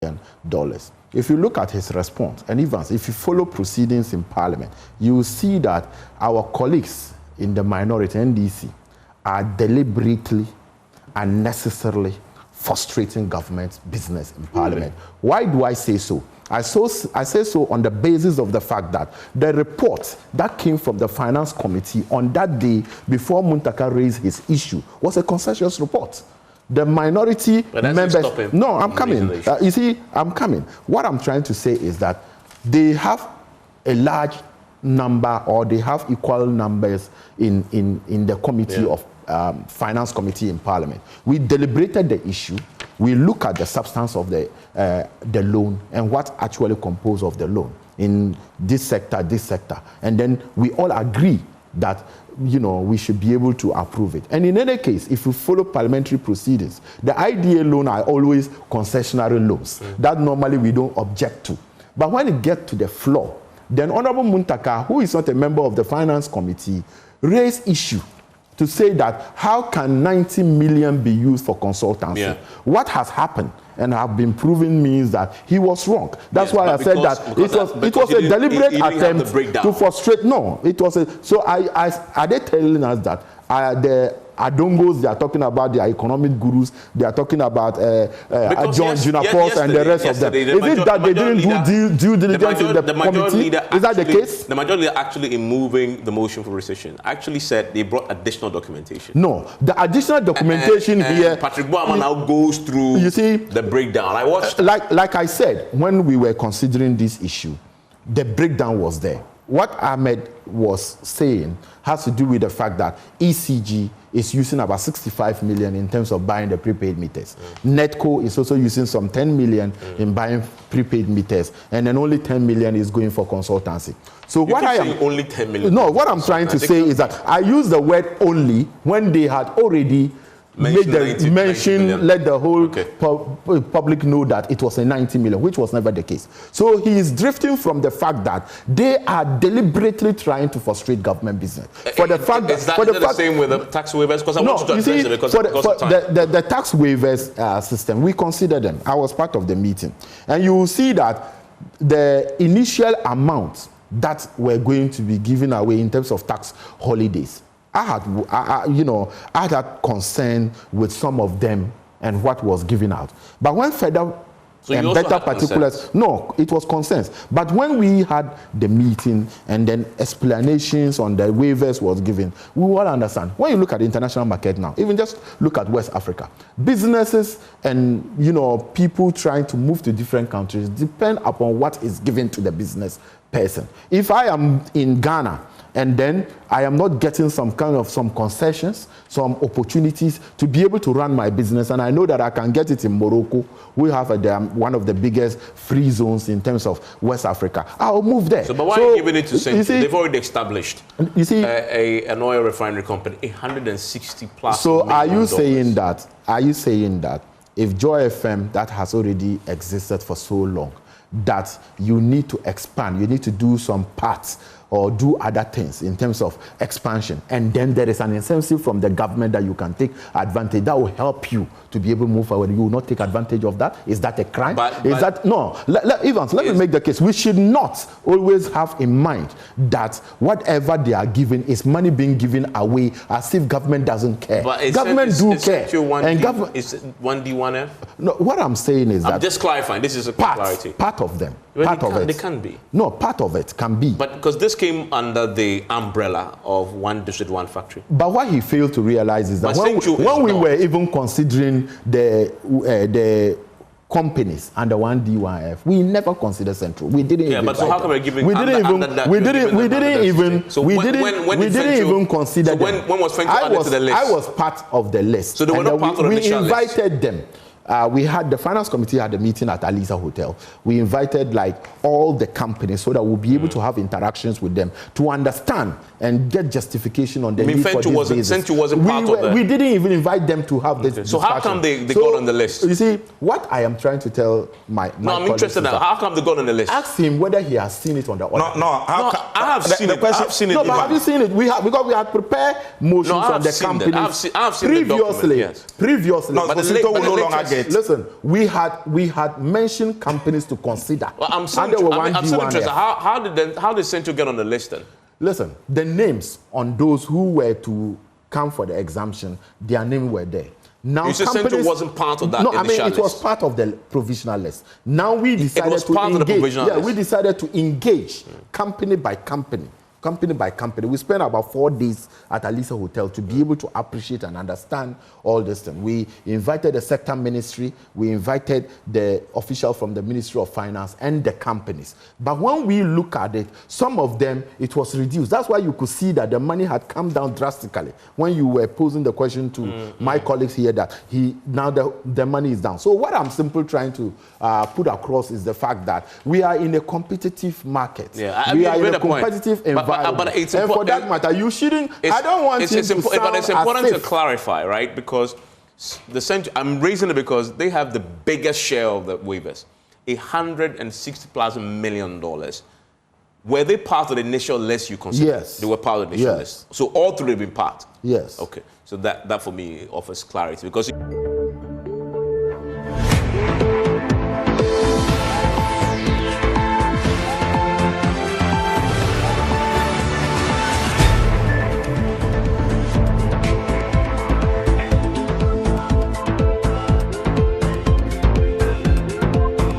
million. If you look at his response, and even if you follow proceedings in Parliament, you will see that our colleagues in the minority, NDC, are deliberately, unnecessarily frustrating government business in Parliament. Why do I say so? I say so on the basis of the fact that the report that came from the Finance Committee on that day before Muntaka raised his issue was a consensus report. The minority members... No, I'm coming. You see, I'm coming. What I'm trying to say is that they have a large number, or they have equal numbers in the committee of Finance Committee in Parliament. We deliberated the issue. We look at the substance of the loan and what actually composed of the loan in this sector, and then we all agree that we should be able to approve it. And in any case, if you follow parliamentary proceedings, the IDA loan are always concessionary loans that normally we don't object to. But when it gets to the floor, then Honorable Muntaka, who is not a member of the Finance Committee, raised issue to say that how can 90 million be used for consultancy? What has happened and have been proven means that he was wrong. That's why I said that it was a deliberate attempt to frustrate. No, it was a... So are they telling us that the Adongos, they are talking about their economic gurus, they are talking about John Junapos and the rest of them. Is it that they didn't do due diligence in the committee? Is that the case? The majority actually, in moving the motion for rescission, actually said they brought additional documentation. No, the additional documentation here... Patrick Boama now goes through the breakdown. I watched... Like I said, when we were considering this issue, the breakdown was there. What Ahmed was saying has to do with the fact that ECG is using about 65 million in terms of buying the prepaid meters. Netco is also using some 10 million in buying prepaid meters, and then only 10 million is going for consultancy. So what I am only 10 million. No, what I'm trying to say is that I use the word only when they had already let the whole public know that it was a 90 million, which was never the case. So he is drifting from the fact that they are deliberately trying to frustrate government business. For the fact that... Is that the same with the tax waivers? Because I want to address it because the tax waivers system, we consider them. I was part of the meeting. And you will see that the initial amounts that were going to be given away in terms of tax holidays, I had that concern with some of them and what was given out. But when federal and better particulars, no, it was concerns. But when we had the meeting and then explanations on the waivers was given, we all understand. When you look at the international market now, even just look at West Africa, businesses and people trying to move to different countries depend upon what is given to the business person. If I am in Ghana, and then I am not getting some concessions, some opportunities to be able to run my business, and I know that I can get it in Morocco. We have one of the biggest free zones in terms of West Africa. I'll move there. So, but why are you giving it to Central? They've already established an oil refinery company, 160 plus. So are you saying that if Joy FM, that has already existed for so long, that you need to expand, you need to do some parts or do other things in terms of expansion, and then there is an incentive from the government that you can take advantage, that will help you to be able to move forward, you will not take advantage of that? Is that a crime? No, Evans, let me make the case. We should not always have in mind that whatever they are giving is money being given away as if government doesn't care. But government do care. And government is 1D, 1F? No, what I'm saying is that... I'm just clarifying, this is a clarity. Part of them. They can be. No, part of it can be. But because this came under the umbrella of one district, one factory. But what he failed to realize is that when we were even considering the companies under 1D, 1F, we never considered Central. We didn't even. But so how come we're giving? We didn't even consider them. When was Central added to the list? I was part of the list. So they were not part of the initial list. We invited them. The finance committee had a meeting at Alisa Hotel. We invited all the companies so that we'll be able to have interactions with them to understand and get justification on the need for this basis. Central wasn't part of that. We didn't even invite them to have this discussion. So how come they got on the list? You see, what I am trying to tell my I'm interested in that. How come they got on the list? Ask him whether he has seen it on the order. I have seen it. I've seen it. No, but have you seen it? Because we had prepared motions on the company. I've seen the document, yes. Previously. No, but Sito will no longer get it. Listen, we had mentioned companies to consider. Well, I'm still interested. How did Central get on the list then? Listen, the names on those who were to come for the exemption, their names were there. Now, you said Central wasn't part of that. No, I mean it was part of the provisional list. Now we decided to engage. We decided to engage company by company. We spent about 4 days at Alisa Hotel to be able to appreciate and understand all this thing. We invited the sector ministry, we invited the official from the Ministry of Finance and the companies. But when we look at it, some of them, it was reduced. That's why you could see that the money had come down drastically. When you were posing the question to my colleagues here that now the money is down. So what I'm simply trying to put across is the fact that we are in a competitive market. Yeah, we are in a competitive environment. But it's and for that matter, you shouldn't. I don't want it to sound but it's important as to clarify, right? Because the Central, I'm raising it because they have the biggest share of the waivers, $160+ million. Were they part of the initial list you considered? Yes. They were part of the initial list. So all three have been part. Yes. Okay. So that for me offers clarity because.